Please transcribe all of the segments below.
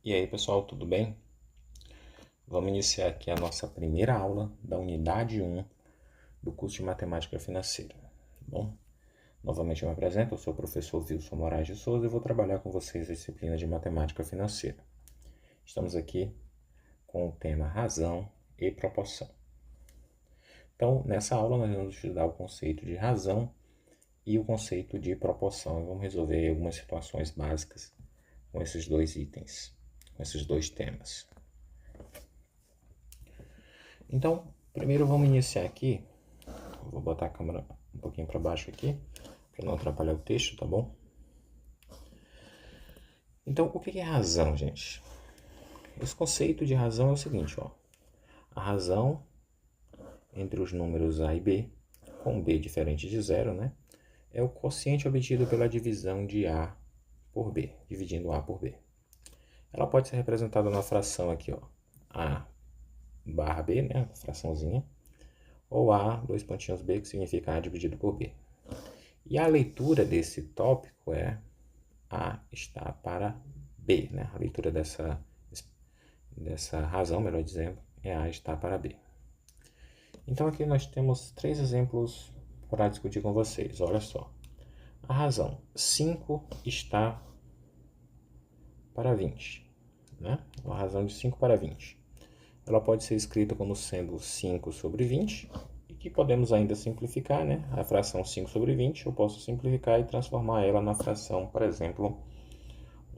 E aí, pessoal, tudo bem? Vamos iniciar aqui a nossa primeira aula da unidade 1 do curso de Matemática Financeira. Tá bom? Novamente eu me apresento, eu sou o professor Wilson Moraes de Souza e vou trabalhar com vocês a disciplina de Matemática Financeira. Estamos aqui com o tema razão e proporção. Então, nessa aula nós vamos estudar o conceito de razão e o conceito de proporção. E vamos resolver algumas situações básicas com esses dois itens, com esses dois temas. Então, primeiro vamos iniciar aqui. Vou botar a câmera um pouquinho para baixo aqui, para não atrapalhar o texto, tá bom? Então, o que é razão, gente? Esse conceito de razão é o seguinte, ó. A razão entre os números A e B, com B diferente de zero, né? É o quociente obtido pela divisão de A por B, dividindo A por B. Ela pode ser representada na fração aqui, ó. A barra B, né? Fraçãozinha. Ou A, dois pontinhos B, que significa A dividido por B. E a leitura desse tópico é A está para B, né? A leitura dessa razão, melhor dizendo, é A está para B. Então aqui nós temos três exemplos para discutir com vocês. Olha só. A razão 5 está para 20, né? A razão de 5 para 20. Ela pode ser escrita como sendo 5 sobre 20, e que podemos ainda simplificar, né? A fração 5 sobre 20, eu posso simplificar e transformar ela na fração, por exemplo,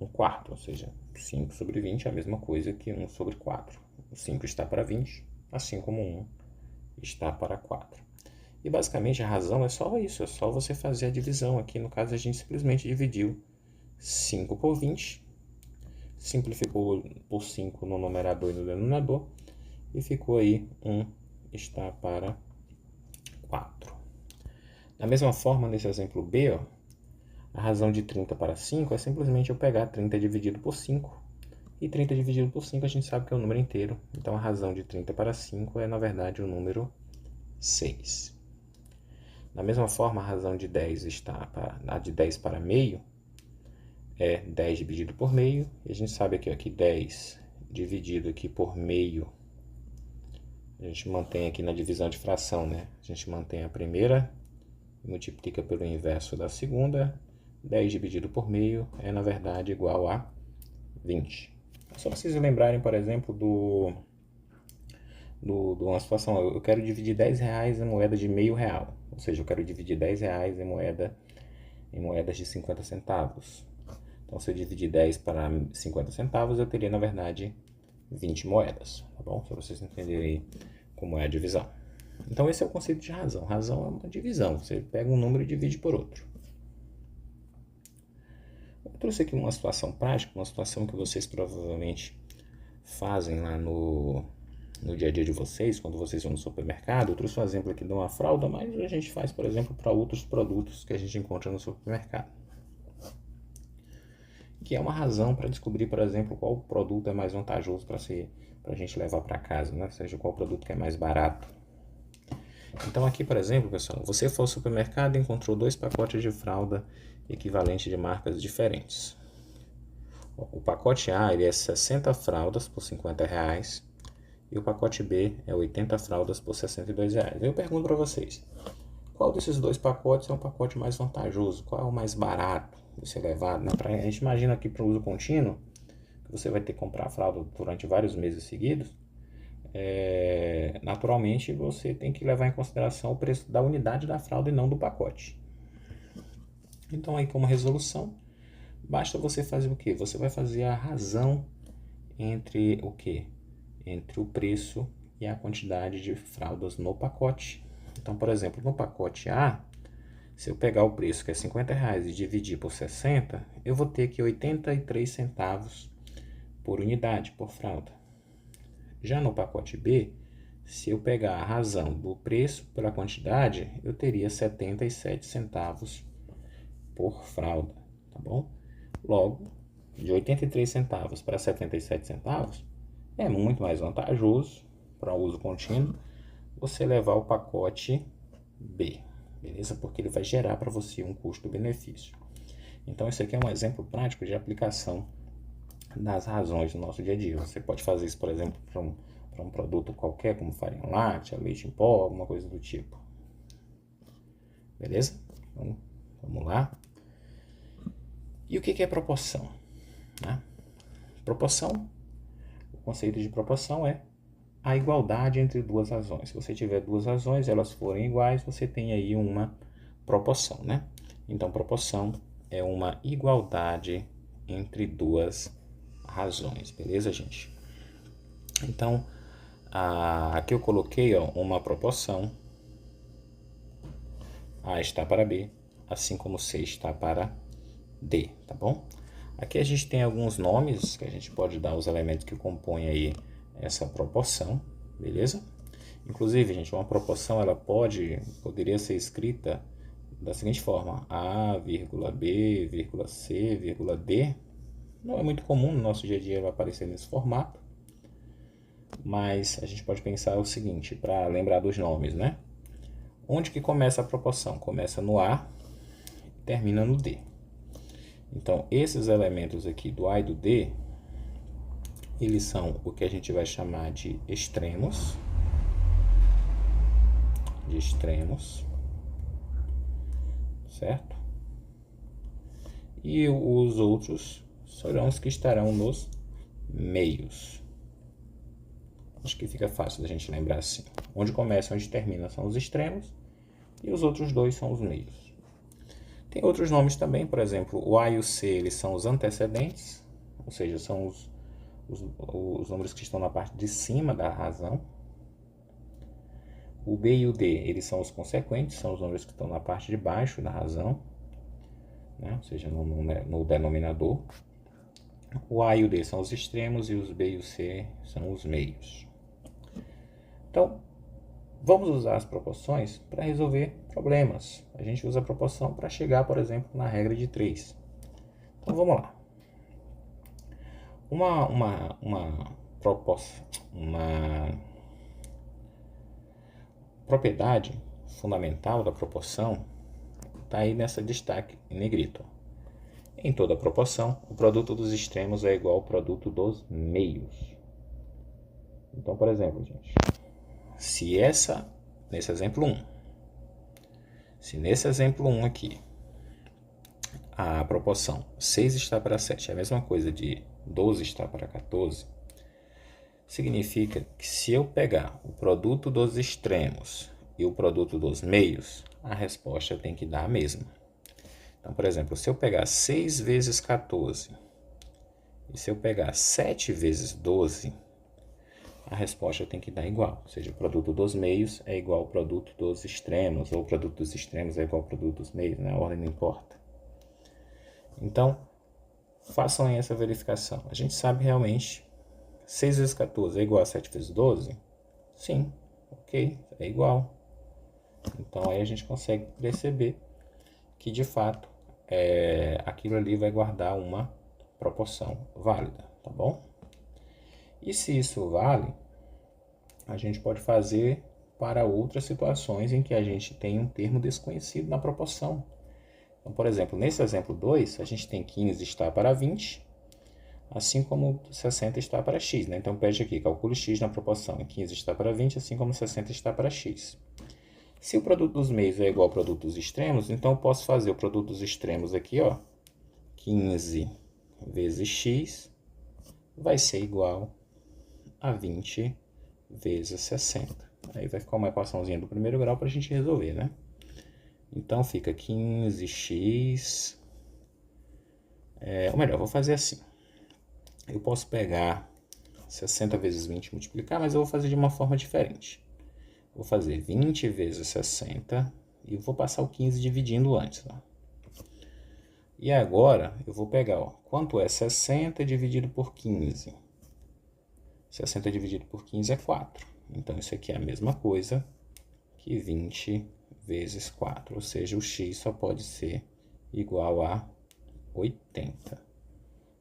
1/4, ou seja, 5 sobre 20 é a mesma coisa que 1 sobre 4. O 5 está para 20, assim como 1 está para 4. E basicamente a razão é só isso, é só você fazer a divisão. Aqui no caso a gente simplesmente dividiu 5 por 20, simplificou por 5 no numerador e no denominador, e ficou aí 1 está para 4. Da mesma forma, nesse exemplo B, ó, a razão de 30 para 5 é simplesmente eu pegar 30 dividido por 5, e 30 dividido por 5 a gente sabe que é um número inteiro, então a razão de 30 para 5 é, na verdade, o número 6. Da mesma forma, a razão de 10 de 10 para meio é 10 dividido por meio, e a gente sabe aqui ó, que 10 dividido aqui por meio, a gente mantém aqui na divisão de fração, né? A gente mantém a primeira e multiplica pelo inverso da segunda. 10 dividido por meio é, na verdade, igual a 20. É só vocês lembrarem, por exemplo, de uma situação. Eu quero dividir 10 reais em moeda de meio real. Ou seja, eu quero dividir 10 reais em moedas de 50 centavos. Então, se eu dividir 10 para 50 centavos, eu teria, na verdade, 20 moedas. Tá bom? Para vocês entenderem como é a divisão. Então, esse é o conceito de razão. Razão é uma divisão. Você pega um número e divide por outro. Eu trouxe aqui uma situação prática, uma situação que vocês provavelmente fazem lá no dia a dia de vocês, quando vocês vão no supermercado. Eu trouxe um exemplo aqui de uma fralda, mas a gente faz, por exemplo, para outros produtos que a gente encontra no supermercado. Que é uma razão para descobrir, por exemplo, qual produto é mais vantajoso para a gente levar para casa, né? Ou seja, qual produto que é mais barato. Então aqui, por exemplo, pessoal, você foi ao supermercado e encontrou 2 pacotes de fralda equivalentes de marcas diferentes. O pacote A ele é 60 fraldas por 50 reais e o pacote B é 80 fraldas por 62 reais. Eu pergunto para vocês, qual desses dois pacotes é o pacote mais vantajoso? Qual é o mais barato de ser levado? A gente imagina aqui para o uso contínuo, que você vai ter que comprar a fralda durante vários meses seguidos. Naturalmente você tem que levar em consideração o preço da unidade da fralda e não do pacote. Então aí como resolução, basta você fazer o quê? Você vai fazer a razão entre o quê? Entre o preço e a quantidade de fraldas no pacote. Então, por exemplo, no pacote A, se eu pegar o preço que é 50 reais e dividir por 60, eu vou ter aqui 83 centavos por unidade, por fralda. Já no pacote B, se eu pegar a razão do preço pela quantidade, eu teria 77 centavos por fralda, tá bom? Logo, de 83 centavos para 77 centavos, é muito mais vantajoso para uso contínuo você levar o pacote B, beleza? Porque ele vai gerar para você um custo-benefício. Então, esse aqui é um exemplo prático de aplicação das razões do nosso dia a dia. Você pode fazer isso, por exemplo, para um produto qualquer, como farinha láctea, leite em pó, alguma coisa do tipo. Beleza? Então, vamos lá. E o que é proporção? Né? Proporção, o conceito de proporção é a igualdade entre duas razões. Se você tiver duas razões, elas forem iguais, você tem aí uma proporção, né? Então, proporção é uma igualdade entre duas razões, beleza, gente? Então, aqui eu coloquei uma proporção. A está para B, assim como C está para D, tá bom? Aqui a gente tem alguns nomes que a gente pode dar aos elementos que compõem aí essa proporção, beleza? Inclusive, gente, uma proporção ela poderia ser escrita da seguinte forma: A, B, C, D. Não é muito comum no nosso dia a dia ela aparecer nesse formato, mas a gente pode pensar o seguinte, para lembrar dos nomes, né? Onde que começa a proporção? Começa no A e termina no D. Então, esses elementos aqui do A e do D, eles são o que a gente vai chamar de extremos. Certo? E os outros serão os que estarão nos meios. Acho que fica fácil da gente lembrar assim. Onde começa e onde termina são os extremos e os outros dois são os meios. Tem outros nomes também, por exemplo, o A e o C eles são os antecedentes, ou seja, são os números que estão na parte de cima da razão. O B e o D eles são os consequentes, são os números que estão na parte de baixo da razão, né? Ou seja, no denominador. O A e o D são os extremos e os B e o C são os meios. Então, vamos usar as proporções para resolver problemas. A gente usa a proporção para chegar, por exemplo, na regra de 3. Então, vamos lá. Uma propriedade fundamental da proporção está aí nessa destaque em negrito. Em toda proporção, o produto dos extremos é igual ao produto dos meios. Então, por exemplo, gente, se nesse exemplo 1, se nesse exemplo 1 aqui, a proporção 6 está para 7 é a mesma coisa de 12 está para 14, significa que se eu pegar o produto dos extremos e o produto dos meios, a resposta tem que dar a mesma. Então, por exemplo, se eu pegar 6 vezes 14 e se eu pegar 7 vezes 12, a resposta tem que dar igual. Ou seja, o produto dos meios é igual ao produto dos extremos, ou o produto dos extremos é igual ao produto dos meios, né? A ordem não importa. Então, façam aí essa verificação. A gente sabe realmente, 6 vezes 14 é igual a 7 vezes 12? Sim, ok, é igual. Então, aí a gente consegue perceber que, de fato, aquilo ali vai guardar uma proporção válida, tá bom? E se isso vale, a gente pode fazer para outras situações em que a gente tem um termo desconhecido na proporção. Então, por exemplo, nesse exemplo 2, a gente tem 15 está para 20, assim como 60 está para x, né? Então, pede aqui, calcule x na proporção. 15 está para 20, assim como 60 está para x. Se o produto dos meios é igual ao produto dos extremos, então eu posso fazer o produto dos extremos aqui, 15 vezes x vai ser igual a 20 vezes 60. Aí vai ficar uma equaçãozinha do primeiro grau para a gente resolver, né? Então fica 15x... ou melhor, vou fazer assim. Eu posso pegar 60 vezes 20 e multiplicar, mas eu vou fazer de uma forma diferente. Vou fazer 20 vezes 60 e vou passar o 15 dividindo antes. E agora eu vou pegar, quanto é 60 dividido por 15? 60 dividido por 15 é 4. Então, isso aqui é a mesma coisa que 20 vezes 4. Ou seja, o x só pode ser igual a 80.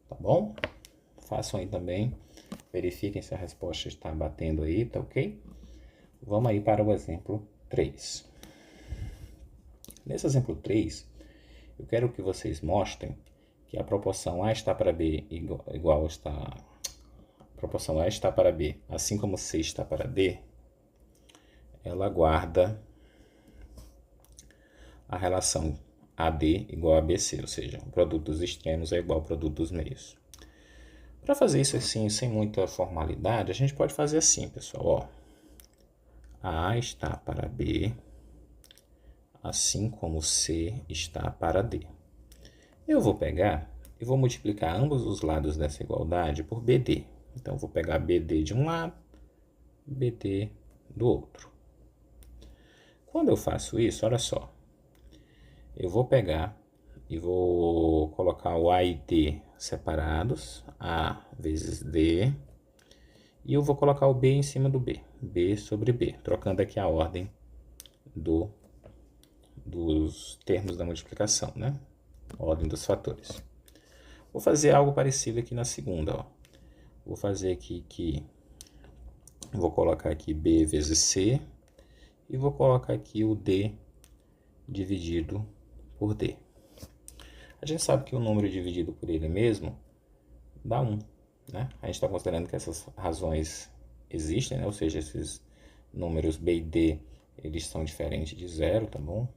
Tá bom? Façam aí também. Verifiquem se a resposta está batendo aí, tá ok? Vamos aí para o exemplo 3. Nesse exemplo 3, eu quero que vocês mostrem que a proporção A está para B igual está... A proporção A está para B, assim como C está para D, ela guarda a relação AD igual a BC, ou seja, o produto dos extremos é igual ao produto dos meios. Para fazer isso assim, sem muita formalidade, a gente pode fazer assim, pessoal. Ó, A está para B, assim como C está para D. Eu vou pegar e vou multiplicar ambos os lados dessa igualdade por BD. Então, eu vou pegar BD de um lado, BD do outro. Quando eu faço isso, olha só, eu vou pegar e vou colocar o A e D separados, A vezes D, e eu vou colocar o B em cima do B, B sobre B, trocando aqui a ordem dos termos da multiplicação, né? A ordem dos fatores. Vou fazer algo parecido aqui na segunda, ó. Vou fazer aqui que vou colocar aqui B vezes C e vou colocar aqui o D dividido por D. A gente sabe que o número dividido por ele mesmo dá 1, né? A gente está considerando que essas razões existem, né? Ou seja, esses números B e D, eles são diferentes de 0, tá bom?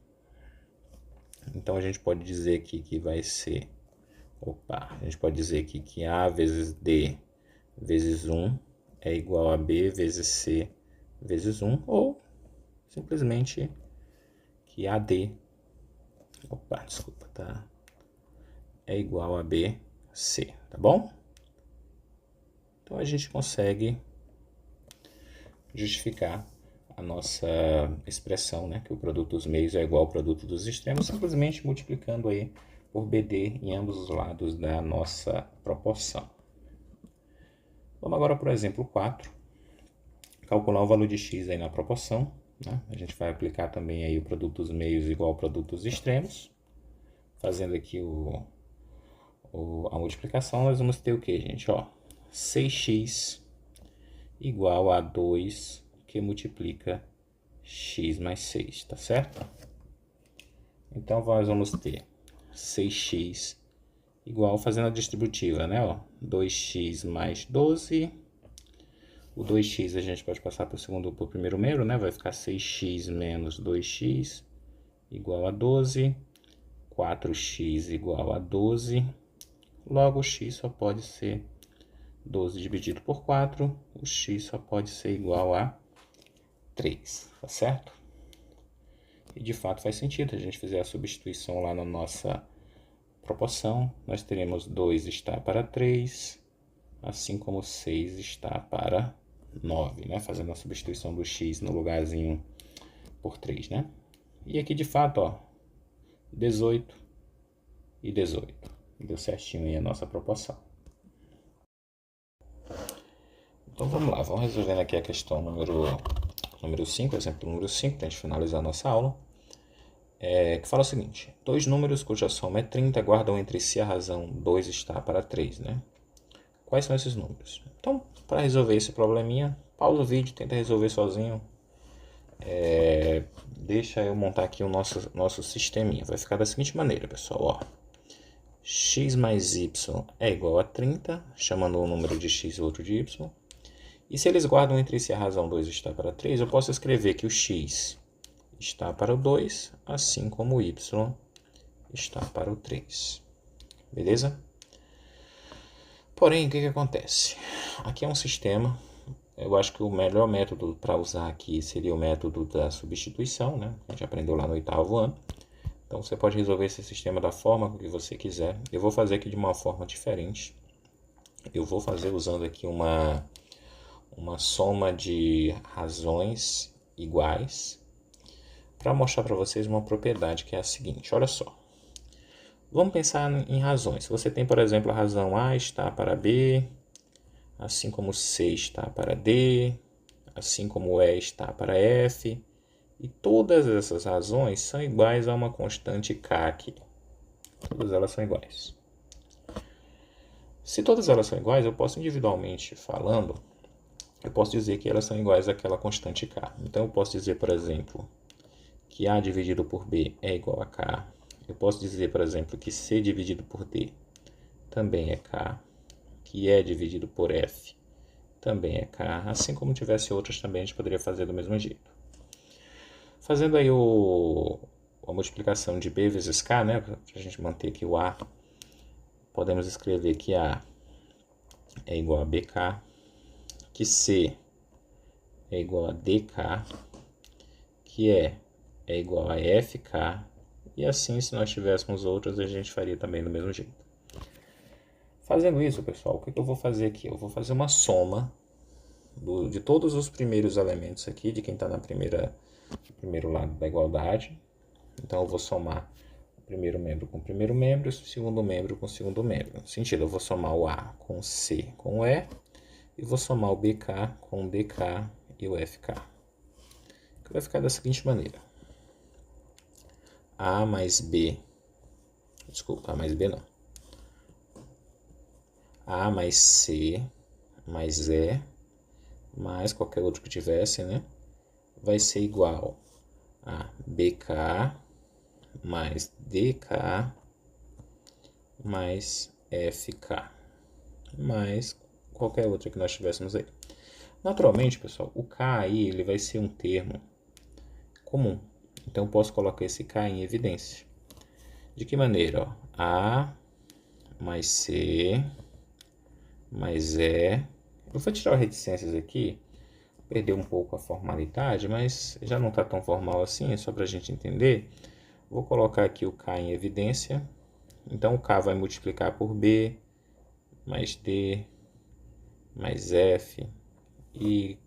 Então a gente pode dizer aqui que vai ser... a gente pode dizer aqui que A vezes D vezes 1 é igual a B vezes C vezes 1, ou simplesmente que AD... tá? É igual a BC, tá bom? Então a gente consegue justificar a nossa expressão, né, que o produto dos meios é igual ao produto dos extremos, simplesmente multiplicando aí por BD em ambos os lados da nossa proporção. Vamos agora para o exemplo 4, calcular o valor de x aí na proporção, né? A gente vai aplicar também aí o produto dos meios igual ao produto dos extremos. Fazendo aqui a multiplicação, nós vamos ter o que, gente? Ó, 6x igual a 2 que multiplica x mais 6, tá certo? Então, nós vamos ter 6x igual, fazendo a distributiva, né? Ó, 2x mais 12. O 2x a gente pode passar para o primeiro meio, né? Vai ficar 6x menos 2x igual a 12. 4x igual a 12. Logo, o x só pode ser 12 dividido por 4. O x só pode ser igual a 3, tá certo? E de fato faz sentido. Se a gente fizer a substituição lá na nossa proporção, nós teremos 2 está para 3, assim como 6 está para 9, né? Fazendo a substituição do x no lugarzinho por 3, né? E aqui de fato, ó, 18 e 18. Deu certinho aí a nossa proporção. Então vamos lá, vamos resolvendo aqui a questão número 5, exemplo número 5, para a gente finalizar a nossa aula. Que fala o seguinte: dois números cuja soma é 30 guardam entre si a razão 2 está para 3, né? Quais são esses números? Então, para resolver esse probleminha, pausa o vídeo, tenta resolver sozinho. Deixa eu montar aqui o nosso sisteminha. Vai ficar da seguinte maneira, pessoal. Ó, x mais y é igual a 30, chamando um número de x e outro de y. E se eles guardam entre si a razão 2 está para 3, eu posso escrever que o x está para o 2, assim como o y está para o 3. Beleza? Porém, o que acontece? Aqui é um sistema. Eu acho que o melhor método para usar aqui seria o método da substituição, né? A gente aprendeu lá no 8º ano. Então, você pode resolver esse sistema da forma que você quiser. Eu vou fazer aqui de uma forma diferente. Eu vou fazer usando aqui uma soma de razões iguais para mostrar para vocês uma propriedade que é a seguinte. Olha só. Vamos pensar em razões. Você tem, por exemplo, a razão A está para B, assim como C está para D, assim como E está para F, e todas essas razões são iguais a uma constante K aqui. Todas elas são iguais. Se todas elas são iguais, eu posso individualmente falando, eu posso dizer que elas são iguais àquela constante K. Então, eu posso dizer, por exemplo, que A dividido por B é igual a K. Eu posso dizer, por exemplo, que C dividido por D também é K, que é dividido por F, também é K, assim como tivesse outras também a gente poderia fazer do mesmo jeito. Fazendo aí a multiplicação de B vezes K, né, para a gente manter aqui o A, podemos escrever que A é igual a BK, que C é igual a DK, que E é igual a FK, e assim, se nós tivéssemos outras, a gente faria também do mesmo jeito. Fazendo isso, pessoal, o que eu vou fazer aqui? Eu vou fazer uma soma de todos os primeiros elementos aqui, de quem está no primeiro lado da igualdade. Então, eu vou somar o primeiro membro com o primeiro membro e o segundo membro com o segundo membro. No sentido, eu vou somar o A com o C com o E, e vou somar o BK com o DK e o FK. Que vai ficar da seguinte maneira. A mais B, desculpa, A mais B não. A mais C mais E, mais qualquer outro que tivesse, né? Vai ser igual a BK mais DK mais FK, mais qualquer outra que nós tivéssemos aí. Naturalmente, pessoal, o K aí ele vai ser um termo comum. Então, eu posso colocar esse K em evidência. De que maneira? Ó? A mais C mais E. Eu vou tirar reticências aqui, perder um pouco a formalidade, mas já não está tão formal assim, é só para a gente entender. Vou colocar aqui o K em evidência. Então, o K vai multiplicar por B, mais D, mais F, e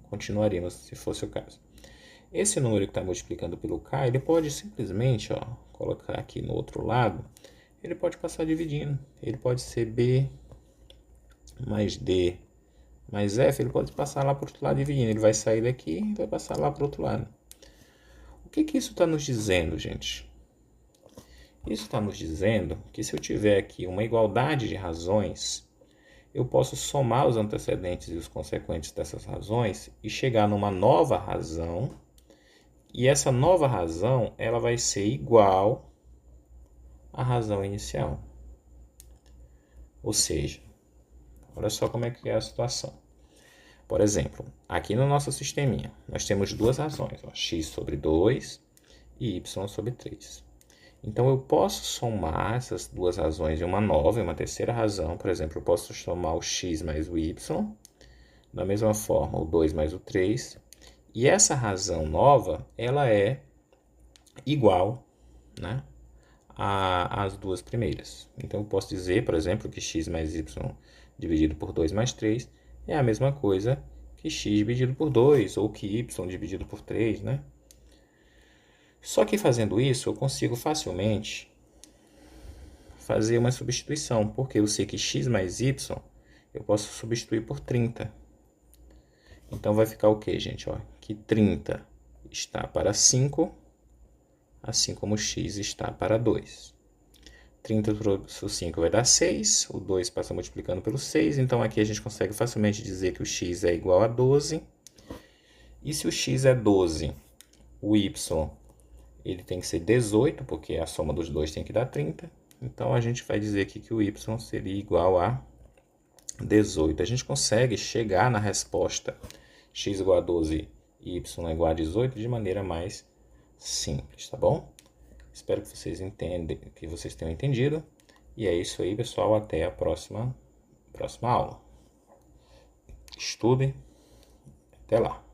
continuaríamos se fosse o caso. Esse número que está multiplicando pelo K, ele pode simplesmente colocar aqui no outro lado, ele pode passar dividindo. Ele pode ser B mais D mais F, ele pode passar lá para o outro lado dividindo. Ele vai sair daqui e vai passar lá para o outro lado. O que isso está nos dizendo, gente? Isso está nos dizendo que se eu tiver aqui uma igualdade de razões, eu posso somar os antecedentes e os consequentes dessas razões e chegar numa nova razão. E essa nova razão, ela vai ser igual à razão inicial. Ou seja, olha só como é que é a situação. Por exemplo, aqui no nosso sisteminha, nós temos duas razões, x sobre 2 e y sobre 3. Então, eu posso somar essas duas razões em uma nova, em uma terceira razão. Por exemplo, eu posso somar o x mais o y, da mesma forma o 2 mais o 3. E essa razão nova, ela é igual, né, às duas primeiras. Então, eu posso dizer, por exemplo, que x mais y dividido por 2 mais 3 é a mesma coisa que x dividido por 2, ou que y dividido por 3, né? Só que fazendo isso, eu consigo facilmente fazer uma substituição, porque eu sei que x mais y eu posso substituir por 30. Então, vai ficar o quê, gente? Que 30 está para 5, assim como x está para 2. 30 por 5 vai dar 6, o 2 passa multiplicando pelo 6, então aqui a gente consegue facilmente dizer que o x é igual a 12. E se o x é 12, o y ele tem que ser 18, porque a soma dos dois tem que dar 30. Então, a gente vai dizer aqui que o y seria igual a 18. A gente consegue chegar na resposta x igual a 12 e y igual a 18 de maneira mais simples, tá bom? Espero que vocês tenham entendido. E é isso aí, pessoal. Até a próxima aula. Estudem. Até lá.